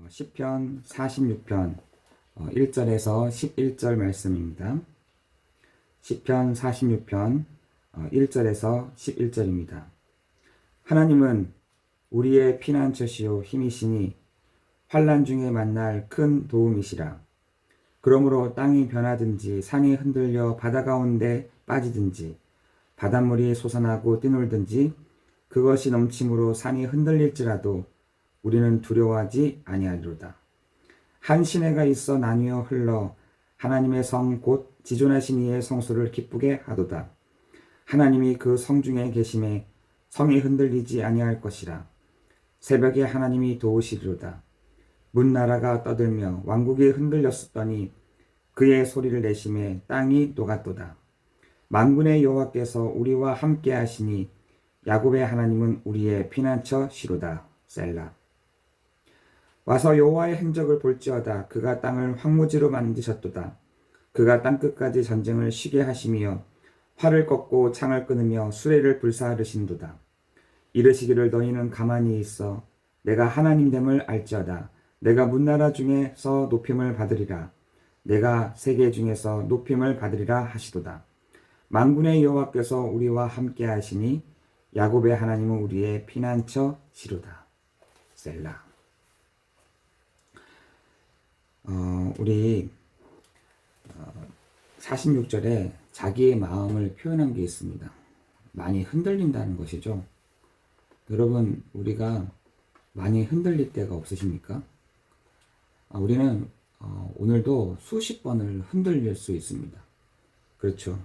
시편 46편 1절에서 11절 말씀입니다. 시편 46편 1절에서 11절입니다. 하나님은 우리의 피난처시요 힘이시니 환난 중에 만날 큰 도움이시라. 그러므로 땅이 변하든지 산이 흔들려 바다 가운데 빠지든지 바닷물이 솟아나고 뛰놀든지 그것이 넘침으로 산이 흔들릴지라도 우리는 두려워하지 아니하리로다. 한 시내가 있어 나뉘어 흘러 하나님의 성 곧 지존하신 이의 성소를 기쁘게 하도다. 하나님이 그 성 중에 계심에 성이 흔들리지 아니할 것이라. 새벽에 하나님이 도우시리로다. 문나라가 떠들며 왕국이 흔들렸었더니 그의 소리를 내심에 땅이 녹았도다. 만군의 여호와께서 우리와 함께 하시니 야곱의 하나님은 우리의 피난처시로다. 셀라. 와서 여호와의 행적을 볼지어다. 그가 땅을 황무지로 만드셨도다. 그가 땅끝까지 전쟁을 쉬게 하시며 활을 꺾고 창을 끊으며 수레를 불사르신도다. 이르시기를 너희는 가만히 있어 내가 하나님됨을 알지어다. 내가 문나라 중에서 높임을 받으리라. 내가 세계 중에서 높임을 받으리라 하시도다. 만군의 여호와께서 우리와 함께 하시니 야곱의 하나님은 우리의 피난처시로다. 셀라. 우리 46절에 자기의 마음을 표현한 게 있습니다. 많이 흔들린다는 것이죠. 여러분, 우리가 많이 흔들릴 때가 없으십니까? 우리는 오늘도 수십 번을 흔들릴 수 있습니다. 그렇죠.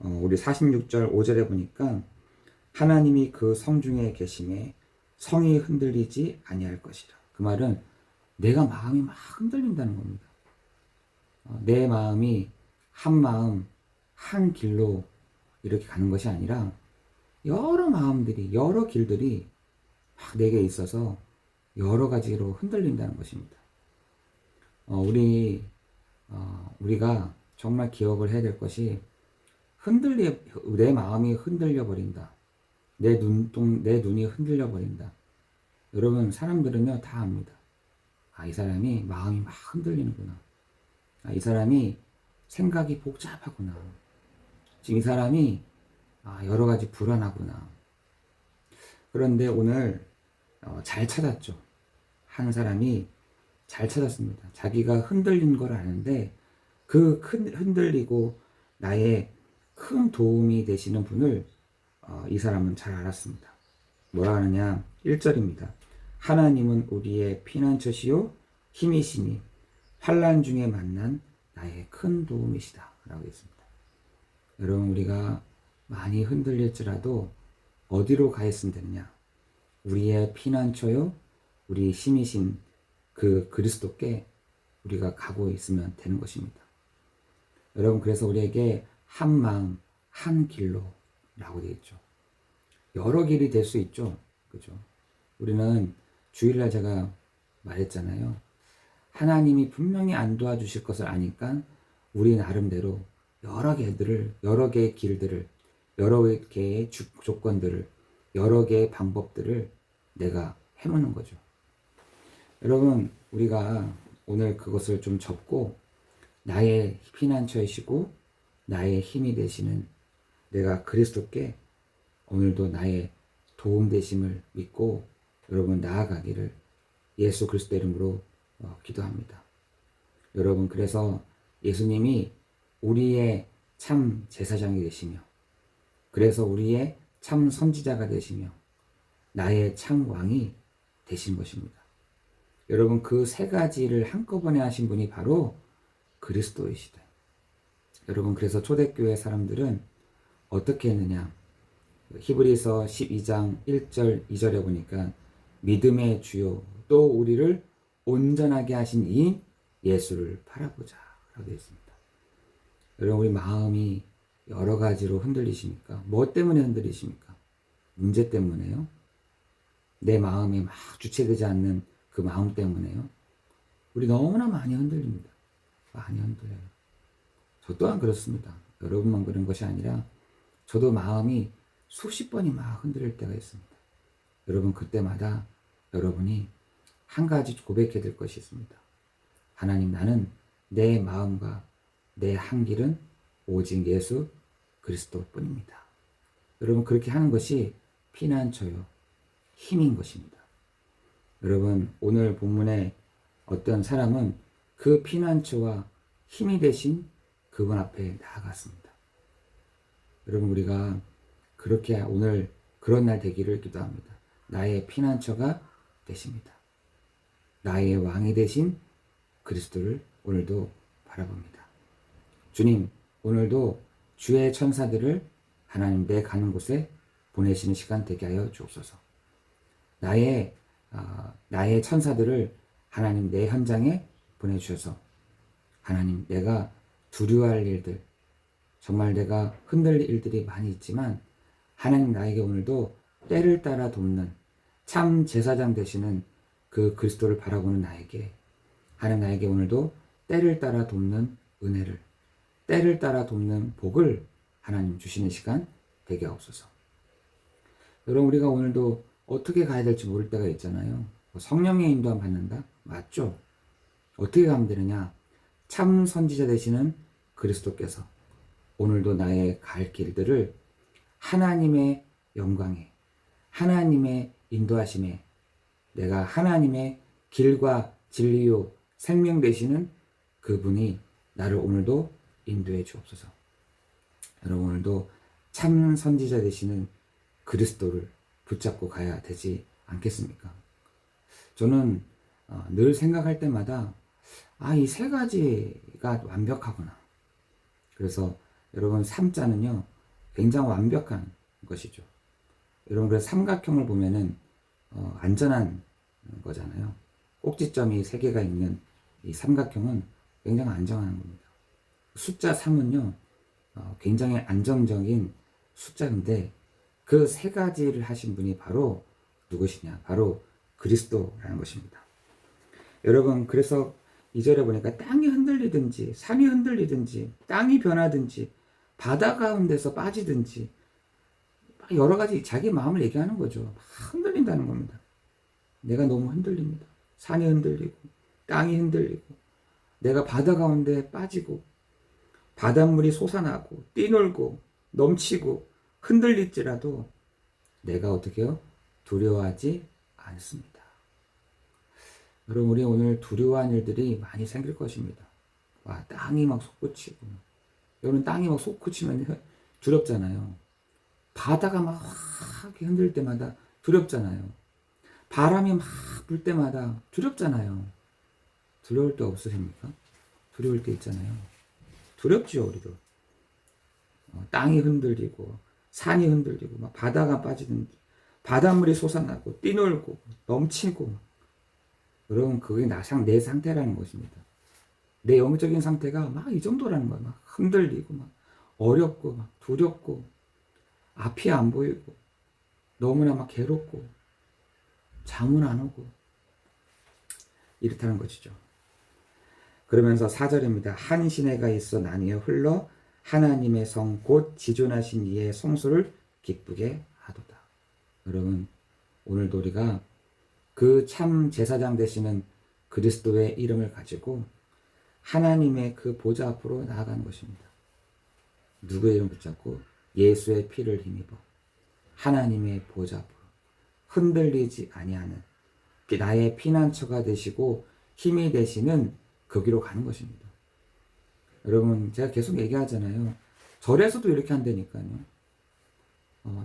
우리 46절 5절에 보니까 하나님이 그 성 중에 계심에 성이 흔들리지 아니할 것이라. 그 말은 내가 마음이 막 흔들린다는 겁니다. 내 마음이 한 마음, 한 길로 이렇게 가는 것이 아니라 여러 마음들이, 여러 길들이 막 내게 있어서 여러 가지로 흔들린다는 것입니다. 우리가 정말 기억을 해야 될 것이 내 마음이 흔들려 버린다. 내 눈이 흔들려 버린다. 여러분, 사람들은요, 다 압니다. 이 사람이 마음이 막 흔들리는구나. 이 사람이 생각이 복잡하구나. 지금 이 사람이 여러 가지 불안하구나. 그런데 오늘 잘 찾았죠. 한 사람이 잘 찾았습니다. 자기가 흔들린 걸 아는데 그 흔들리고 나의 큰 도움이 되시는 분을 이 사람은 잘 알았습니다. 뭐라 하느냐? 1절입니다. 하나님은 우리의 피난처시요 힘이시니 환난 중에 만난 나의 큰 도움이시다 라고 했습니다. 여러분, 우리가 많이 흔들릴지라도 어디로 가 있으면 되느냐? 우리의 피난처요 우리 힘이신 그 그리스도께 우리가 가고 있으면 되는 것입니다. 여러분, 그래서 우리에게 한 마음 한 길로 라고 되어 있죠. 여러 길이 될 수 있죠. 그죠? 우리는 주일날 제가 말했잖아요. 하나님이 분명히 안 도와주실 것을 아니까 우리 나름대로 여러 개의 길들을, 여러 개의 조건들을, 여러 개의 방법들을 내가 해놓는 거죠. 여러분, 우리가 오늘 그것을 좀 접고 나의 피난처이시고 나의 힘이 되시는 내가 그리스도께 오늘도 나의 도움 되심을 믿고 여러분 나아가기를 예수 그리스도 이름으로 기도합니다. 여러분, 그래서 예수님이 우리의 참 제사장이 되시며 그래서 우리의 참 선지자가 되시며 나의 참 왕이 되신 것입니다. 여러분, 그 세 가지를 한꺼번에 하신 분이 바로 그리스도이시다. 여러분, 그래서 초대교회 사람들은 어떻게 했느냐? 히브리서 12장 1절 2절에 보니까 믿음의 주요 또 우리를 온전하게 하신 이 예수를 바라보자 라고 되어 있습니다. 여러분, 우리 마음이 여러 가지로 흔들리십니까? 뭐 때문에 흔들리십니까? 문제 때문에요? 내 마음에 막 주체되지 않는 그 마음 때문에요? 우리 너무나 많이 흔들립니다. 많이 흔들려요. 저 또한 그렇습니다. 여러분만 그런 것이 아니라 저도 마음이 수십 번이 막 흔들릴 때가 있습니다. 여러분, 그때마다 여러분이 한 가지 고백해야 될 것이 있습니다. 하나님, 나는 내 마음과 내 한 길은 오직 예수 그리스도뿐입니다. 여러분, 그렇게 하는 것이 피난처요, 힘인 것입니다. 여러분, 오늘 본문에 어떤 사람은 그 피난처와 힘이 되신 그분 앞에 나아갔습니다. 여러분, 우리가 그렇게 오늘 그런 날 되기를 기도합니다. 나의 피난처가 되십니다. 나의 왕이 되신 그리스도를 오늘도 바라봅니다. 주님, 오늘도 주의 천사들을 하나님 내 가는 곳에 보내시는 시간 되게 하여 주옵소서. 나의 천사들을 하나님 내 현장에 보내주셔서 하나님, 내가 두려워할 일들, 정말 내가 흔들릴 일들이 많이 있지만 하나님, 나에게 오늘도 때를 따라 돕는 참 제사장 되시는 그 그리스도를 바라보는 나에게 하나님, 나에게 오늘도 때를 따라 돕는 은혜를, 때를 따라 돕는 복을 하나님 주시는 시간 되게 하옵소서. 여러분, 우리가 오늘도 어떻게 가야 될지 모를 때가 있잖아요. 성령의 인도함 받는다? 맞죠? 어떻게 가면 되느냐? 참 선지자 되시는 그리스도께서 오늘도 나의 갈 길들을 하나님의 영광에, 하나님의 인도하심에, 내가 하나님의 길과 진리요 생명 되시는 그분이 나를 오늘도 인도해 주옵소서. 여러분, 오늘도 참 선지자 되시는 그리스도를 붙잡고 가야 되지 않겠습니까? 저는 늘 생각할 때마다 이 세 가지가 완벽하구나. 그래서 여러분, 삼자는요 굉장히 완벽한 것이죠. 여러분, 그래서 삼각형을 보면은 안전한 거잖아요. 꼭지점이 세 개가 있는 이 삼각형은 굉장히 안전한 겁니다. 숫자 3은요 굉장히 안정적인 숫자인데 그 세 가지를 하신 분이 바로 누구시냐? 바로 그리스도라는 것입니다. 여러분, 그래서 2절에 보니까 땅이 흔들리든지 산이 흔들리든지 땅이 변하든지 바다 가운데서 빠지든지 여러 가지 자기 마음을 얘기하는 거죠. 막 흔들린다는 겁니다. 내가 너무 흔들립니다. 산이 흔들리고 땅이 흔들리고 내가 바다 가운데 빠지고 바닷물이 솟아나고 뛰놀고 넘치고 흔들릴지라도 내가 어떻게 해요? 두려워하지 않습니다. 여러분, 우리 오늘 두려워한 일들이 많이 생길 것입니다. 땅이 막 솟구치고, 여러분, 땅이 막 솟구치면 두렵잖아요. 바다가 막 이렇게 흔들 때마다 두렵잖아요. 바람이 막 불 때마다 두렵잖아요. 두려울 때 없으십니까? 두려울 때 있잖아요. 두렵지요, 우리도. 땅이 흔들리고 산이 흔들리고 막 바다가 빠지는 바닷물이 솟아나고 뛰놀고 넘치고, 여러분, 그게 내 상태라는 것입니다. 내 영적인 상태가 막 이 정도라는 거예요. 막 흔들리고 막 어렵고 막 두렵고 앞이 안 보이고 너무나 막 괴롭고 잠은 안 오고 이렇다는 것이죠. 그러면서 4절입니다. 한 시내가 있어 나뉘어 흘러 하나님의 성 곧 지존하신 이의 성소를 기쁘게 하도다. 여러분, 오늘도 우리가 그 참 제사장 되시는 그리스도의 이름을 가지고 하나님의 그 보좌 앞으로 나아가는 것입니다. 누구의 이름 붙잡고? 예수의 피를 힘입어 하나님의 보좌 앞으로 흔들리지 아니하는 나의 피난처가 되시고 힘이 되시는 거기로 가는 것입니다. 여러분, 제가 계속 얘기하잖아요. 절에서도 이렇게 한다니까요.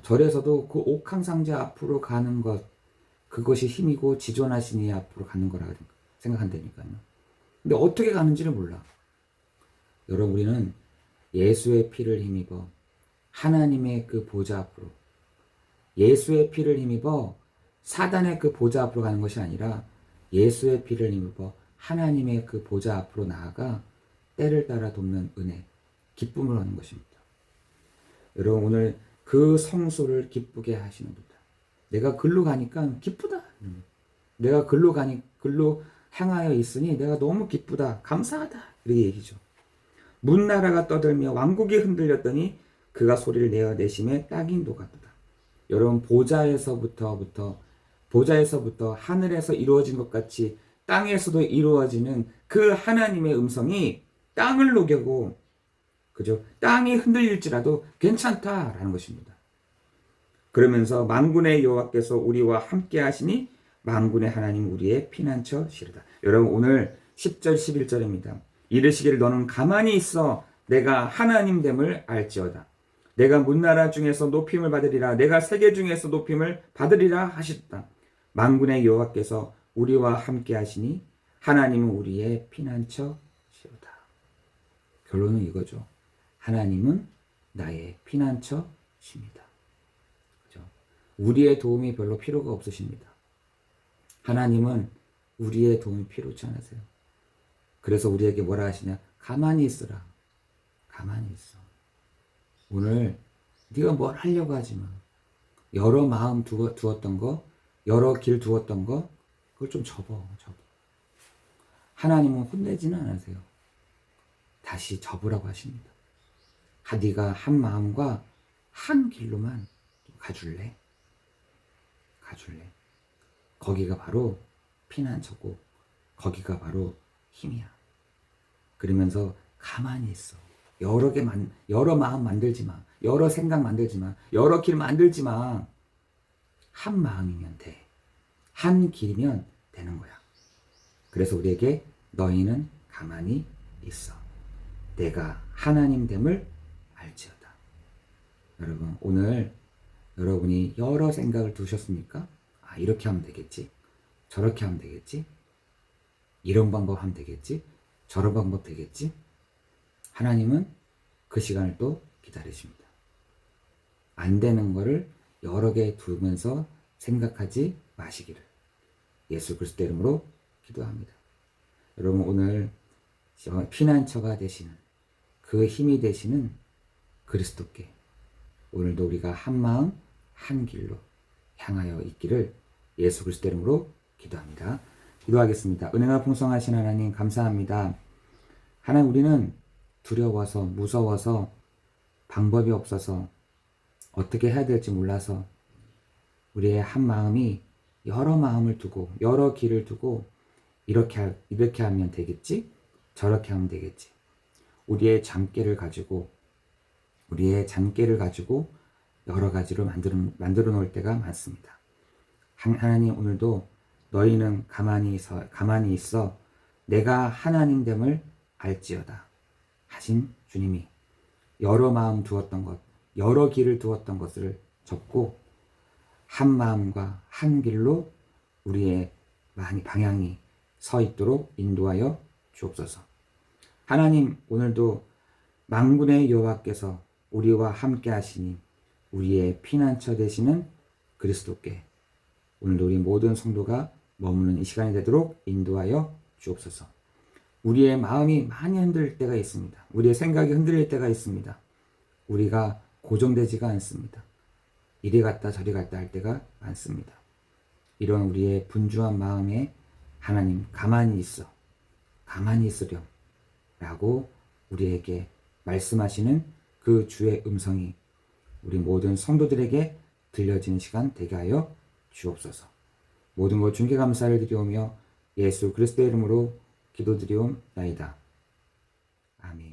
절에서도 그 옥황상제 앞으로 가는 것, 그것이 힘이고 지존하신 이 앞으로 가는 거라 생각한다니까요. 근데 어떻게 가는지를 몰라. 여러분, 우리는 예수의 피를 힘입어 하나님의 그 보좌 앞으로, 예수의 피를 힘입어 사단의 그 보좌 앞으로 가는 것이 아니라 예수의 피를 힘입어 하나님의 그 보좌 앞으로 나아가 때를 따라 돕는 은혜, 기쁨을 얻는 것입니다. 여러분, 오늘 그 성소를 기쁘게 하시는 분다. 내가 글로 가니까 기쁘다. 내가 글로 향하여 있으니 내가 너무 기쁘다. 감사하다. 이렇게 얘기죠. 문나라가 떠들며 왕국이 흔들렸더니 그가 소리를 내어 내심에 땅이 녹았다. 여러분, 보좌에서부터 보좌에서부터 하늘에서 이루어진 것 같이 땅에서도 이루어지는 그 하나님의 음성이 땅을 녹이고, 그죠? 땅이 흔들릴지라도 괜찮다라는 것입니다. 그러면서 만군의 여호와께서 우리와 함께 하시니 만군의 하나님 우리의 피난처시로다. 여러분 오늘 10절 11절입니다. 이르시기를 너는 가만히 있어 내가 하나님 됨을 알지어다. 내가 문나라 중에서 높임을 받으리라. 내가 세계 중에서 높임을 받으리라 하셨다. 만군의 여호와께서 우리와 함께 하시니 하나님은 우리의 피난처시로다. 결론은 이거죠. 하나님은 나의 피난처십니다. 그죠? 우리의 도움이 별로 필요가 없으십니다. 하나님은 우리의 도움이 필요치 않으세요. 그래서 우리에게 뭐라 하시냐? 가만히 있으라. 가만히 있어. 오늘 네가 뭘 하려고 하지 마. 여러 마음 두었던 거, 여러 길 두었던 거, 그걸 좀 접어. 하나님은 혼내지는 않으세요. 다시 접으라고 하십니다. 네가 한 마음과 한 길로만 가줄래? 거기가 바로 피난처고, 거기가 바로 힘이야. 그러면서 가만히 있어. 여러 마음 만들지 마. 여러 생각 만들지 마. 여러 길 만들지 마. 한 마음이면 돼. 한 길이면 되는 거야. 그래서 우리에게 너희는 가만히 있어. 내가 하나님 됨을 알지어다. 여러분, 오늘 여러분이 여러 생각을 두셨습니까? 이렇게 하면 되겠지. 저렇게 하면 되겠지. 이런 방법 하면 되겠지. 저런 방법 되겠지. 하나님은 그 시간을 또 기다리십니다. 안 되는 거를 여러 개 두면서 생각하지 마시기를 예수 그리스도 이름으로 기도합니다. 여러분 오늘 피난처가 되시는 그 힘이 되시는 그리스도께 오늘도 우리가 한 마음 한 길로 향하여 있기를 예수 그리스도 이름으로 기도합니다. 기도하겠습니다. 은혜가 풍성하신 하나님 감사합니다. 하나님 우리는 두려워서 무서워서 방법이 없어서 어떻게 해야 될지 몰라서 우리의 한 마음이 여러 마음을 두고 여러 길을 두고 이렇게 하면 되겠지? 저렇게 하면 되겠지. 우리의 잠깨를 가지고 여러 가지로 만들어 놓을 때가 많습니다. 하나님 오늘도 너희는 가만히 있어 내가 하나님 됨을 알지어다 하신 주님이 여러 마음 두었던 것, 여러 길을 두었던 것을 접고 한 마음과 한 길로 우리의 방향이 서 있도록 인도하여 주옵소서. 하나님 오늘도 만군의 여호와께서 우리와 함께 하시니 우리의 피난처 되시는 그리스도께 오늘도 우리 모든 성도가 머무는 이 시간이 되도록 인도하여 주옵소서. 우리의 마음이 많이 흔들릴 때가 있습니다. 우리의 생각이 흔들릴 때가 있습니다. 우리가 고정되지가 않습니다. 이리 갔다 저리 갔다 할 때가 많습니다. 이런 우리의 분주한 마음에 하나님 가만히 있으렴 라고 우리에게 말씀하시는 그 주의 음성이 우리 모든 성도들에게 들려지는 시간 되게 하여 주옵소서. 모든 것 중개 감사를 드리오며 예수 그리스도의 이름으로 기도드리옵나이다. 아멘.